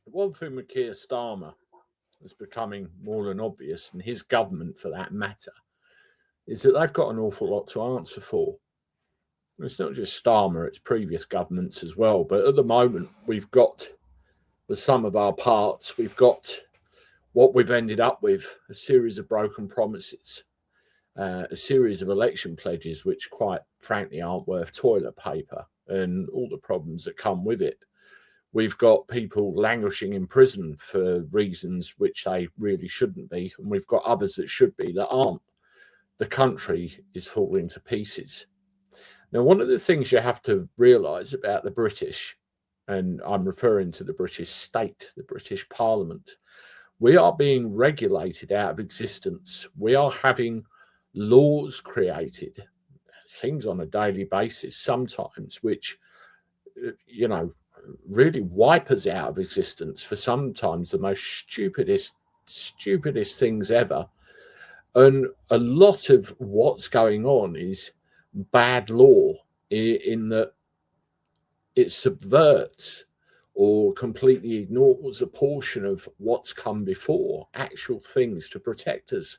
one thing with Keir Starmer is becoming more than obvious, and his government for that matter, is that they've got an awful lot to answer for. It's not just Starmer, it's previous governments as well. But at the moment, we've got the sum of our parts. We've got what we've ended up with, a series of broken promises, a series of election pledges, which quite frankly aren't worth toilet paper, and all the problems that come with it. We've got people languishing in prison for reasons which they really shouldn't be, and we've got others that should be that aren't. The country is falling to pieces. Now, one of the things you have to realise about the British, and I'm referring to the British state, the British Parliament, we are being regulated out of existence. We are having laws created, it seems on a daily basis sometimes, which, really wipe us out of existence for sometimes the most stupidest things ever. And a lot of what's going on is bad law in that it subverts or completely ignores a portion of what's come before, actual things to protect us.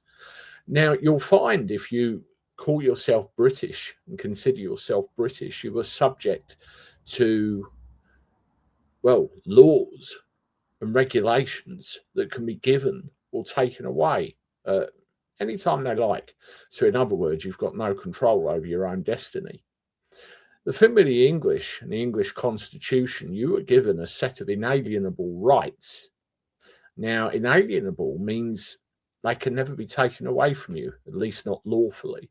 Now, you'll find if you call yourself British and consider yourself British, you are subject to, well, laws and regulations that can be given or taken away anytime they like. So in other words, you've got no control over your own destiny. The thing with the English and the English Constitution, you were given a set of inalienable rights. Now, inalienable means they can never be taken away from you, at least not lawfully.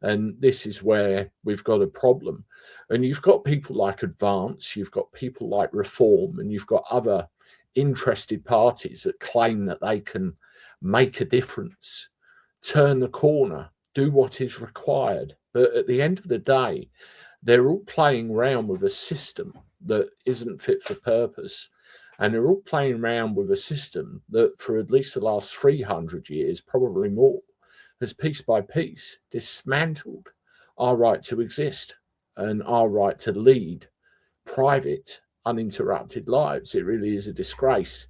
And this is where we've got a problem. And you've got people like Advance, you've got people like Reform, and you've got other interested parties that claim that they can make a difference, turn the corner, do what is required. But at the end of the day, they're all playing around with a system that isn't fit for purpose. And they're all playing around with a system that for at least the last 300 years, probably more, has piece by piece dismantled our right to exist and our right to lead private, uninterrupted lives. It really is a disgrace.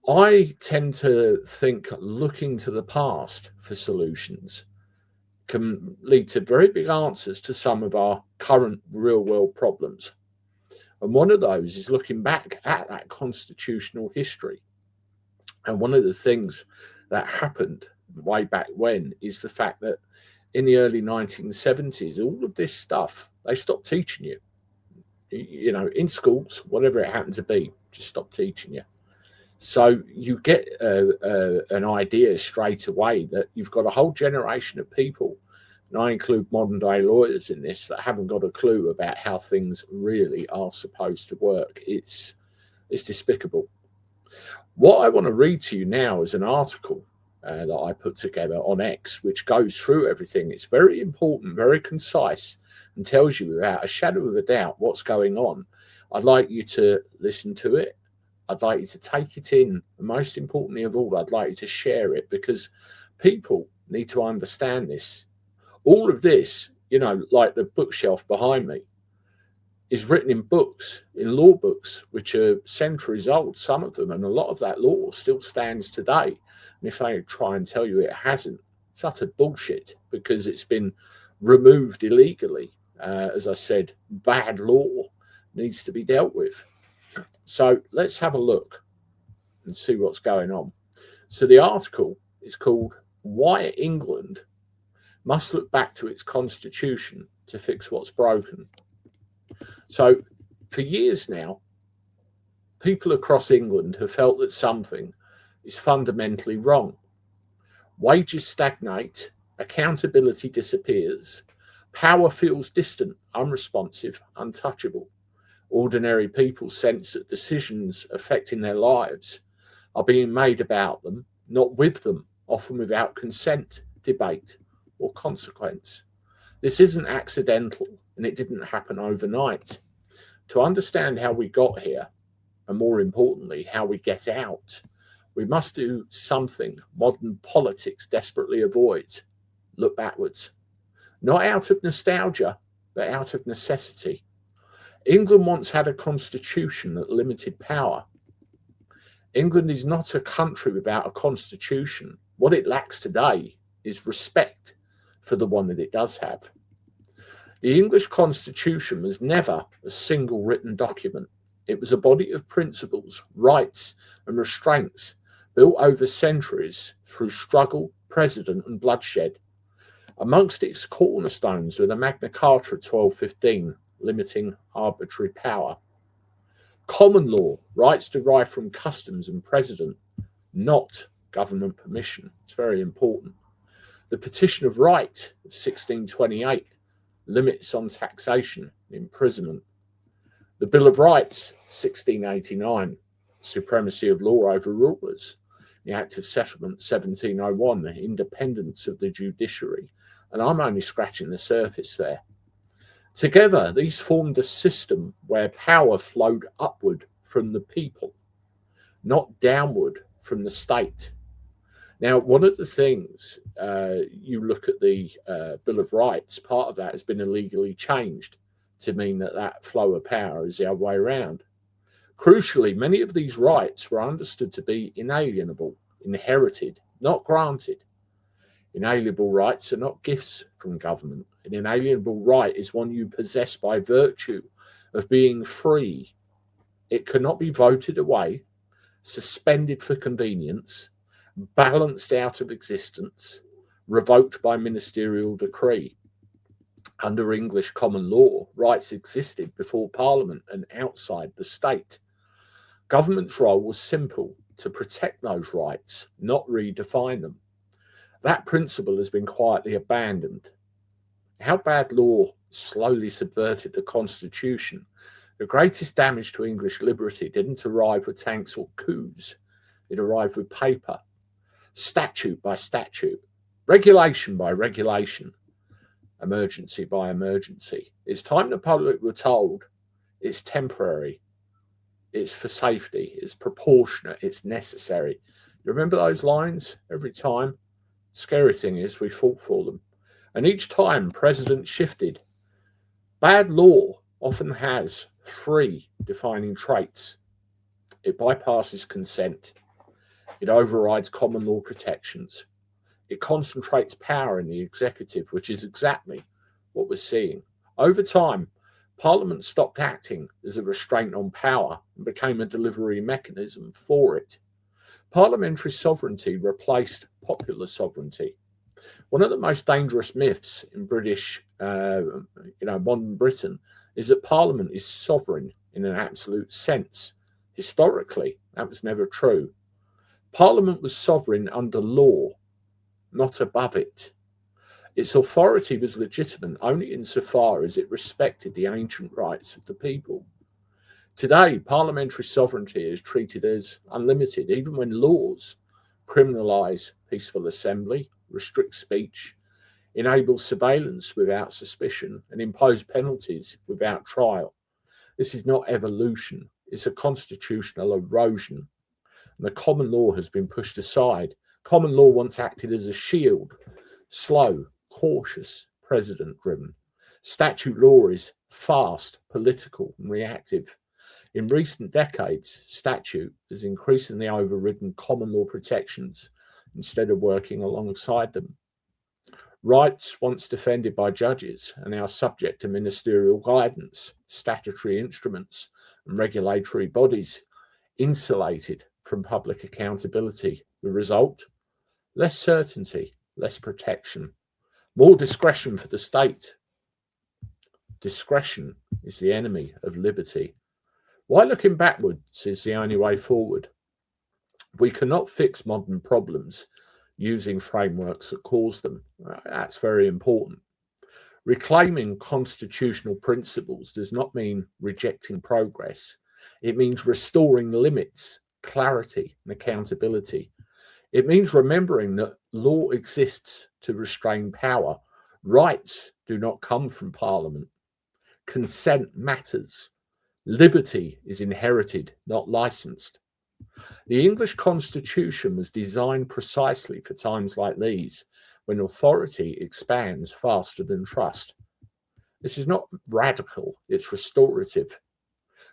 I tend to think looking to the past for solutions can lead to very big answers to some of our current real world problems. And one of those is looking back at that constitutional history. And one of the things that happened way back when is the fact that in the early 1970s, all of this stuff, they stopped teaching you. In schools, whatever it happened to be, just stop teaching you. So you get an idea straight away that you've got a whole generation of people, and I include modern day lawyers in this, that haven't got a clue about how things really are supposed to work. It's despicable. What I want to read to you now is an article that I put together on X, which goes through everything. It's very important, very concise, and tells you without a shadow of a doubt what's going on. I'd like you to listen to it. I'd like you to take it in. And most importantly of all, I'd like you to share it, because people need to understand this. All of this, like the bookshelf behind me, is written in books, in law books, which are centuries old, some of them, and a lot of that law still stands today. And if they try and tell you it hasn't, it's utter bullshit, because it's been removed illegally. As I said, bad law needs to be dealt with. So let's have a look and see what's going on. So the article is called "Why England Must Look Back to Its Constitution to Fix What's Broken." So for years now, people across England have felt that something is fundamentally wrong. Wages stagnate, accountability disappears, power feels distant, unresponsive, untouchable. Ordinary people sense that decisions affecting their lives are being made about them, not with them, often without consent, debate, or consequence. This isn't accidental, and it didn't happen overnight. To understand how we got here, and more importantly, how we get out, we must do something modern politics desperately avoids: look backwards. Not out of nostalgia, but out of necessity. England once had a constitution that limited power. England is not a country without a constitution. What it lacks today is respect for the one that it does have. The English constitution was never a single written document. It was a body of principles, rights, and restraints built over centuries through struggle, precedent, and bloodshed. Amongst its cornerstones were the Magna Carta of 1215, limiting arbitrary power. Common law, rights derived from customs and precedent, not government permission. It's very important. The Petition of Right of 1628, limits on taxation, imprisonment. The Bill of Rights, 1689, supremacy of law over rulers. The Act of Settlement, 1701, the independence of the judiciary. And I'm only scratching the surface there. Together, these formed a system where power flowed upward from the people, not downward from the state. Now, one of the things, you look at the Bill of Rights, part of that has been illegally changed to mean that that flow of power is the other way around. Crucially, many of these rights were understood to be inalienable, inherited, not granted. Inalienable rights are not gifts from government. An inalienable right is one you possess by virtue of being free. It cannot be voted away, suspended for convenience, balanced out of existence, revoked by ministerial decree. Under English common law, rights existed before Parliament and outside the state. Government's role was simple: to protect those rights, not redefine them. That principle has been quietly abandoned. How bad law slowly subverted the Constitution. The greatest damage to English liberty didn't arrive with tanks or coups. It arrived with paper, statute by statute, regulation by regulation, emergency by emergency. It's time the public were told it's temporary, it's for safety, it's proportionate, it's necessary. You remember those lines every time? Scary thing is we fought for them. And each time president shifted. Bad law often has three defining traits. It bypasses consent. It overrides common law protections. It concentrates power in the executive, which is exactly what we're seeing. Over time, Parliament stopped acting as a restraint on power and became a delivery mechanism for it. Parliamentary sovereignty replaced popular sovereignty. One of the most dangerous myths in British, modern Britain, is that Parliament is sovereign in an absolute sense. Historically, that was never true. Parliament was sovereign under law, not above it. Its authority was legitimate only insofar as it respected the ancient rights of the people. Today, parliamentary sovereignty is treated as unlimited, even when laws criminalise peaceful assembly, restrict speech, enable surveillance without suspicion, and impose penalties without trial. This is not evolution, it's a constitutional erosion. And the common law has been pushed aside. Common law once acted as a shield, slow, cautious, precedent-driven. Statute law is fast, political, and reactive. In recent decades, statute has increasingly overridden common law protections instead of working alongside them. Rights once defended by judges are now subject to ministerial guidance, statutory instruments, and regulatory bodies, insulated from public accountability. The result? Less certainty, less protection, more discretion for the state. Discretion is the enemy of liberty. Why looking backwards is the only way forward? We cannot fix modern problems using frameworks that cause them. That's very important. Reclaiming constitutional principles does not mean rejecting progress. It means restoring limits, clarity, and accountability. It means remembering that law exists to restrain power. Rights do not come from Parliament. Consent matters. Liberty is inherited, not licensed. The English Constitution was designed precisely for times like these, when authority expands faster than trust. This is not radical, it's restorative.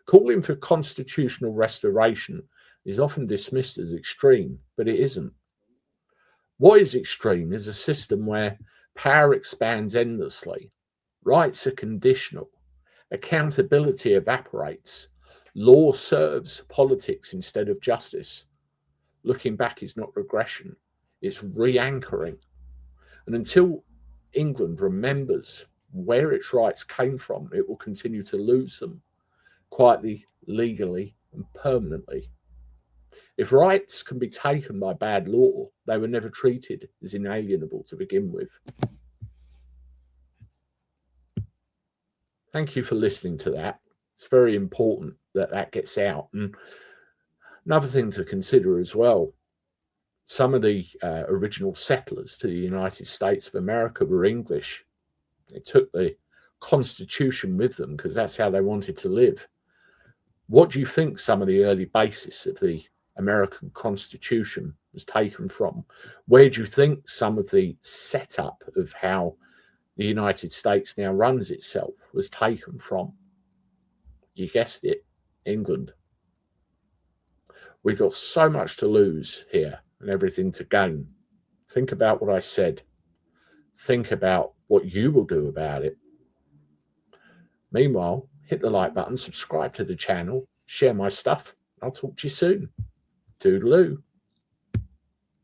Calling for constitutional restoration is often dismissed as extreme, but it isn't. What is extreme is a system where power expands endlessly, rights are conditional, accountability evaporates, law serves politics instead of justice. Looking back is not regression, it's re-anchoring. And until England remembers where its rights came from, it will continue to lose them, quietly, legally, and permanently. If rights can be taken by bad law, they were never treated as inalienable to begin with. Thank you for listening to that. It's very important that that gets out. And another thing to consider as well, some of the original settlers to the United States of America were English. They took the Constitution with them because that's how they wanted to live. What do you think some of the early basis of the American Constitution was taken from? Where do you think some of the setup of how the United States now runs itself was taken from? You guessed it, England. We've got so much to lose here and everything to gain. Think about what I said. Think about what you will do about it. Meanwhile, hit the like button, subscribe to the channel, share my stuff. I'll talk to you soon. Toodaloo.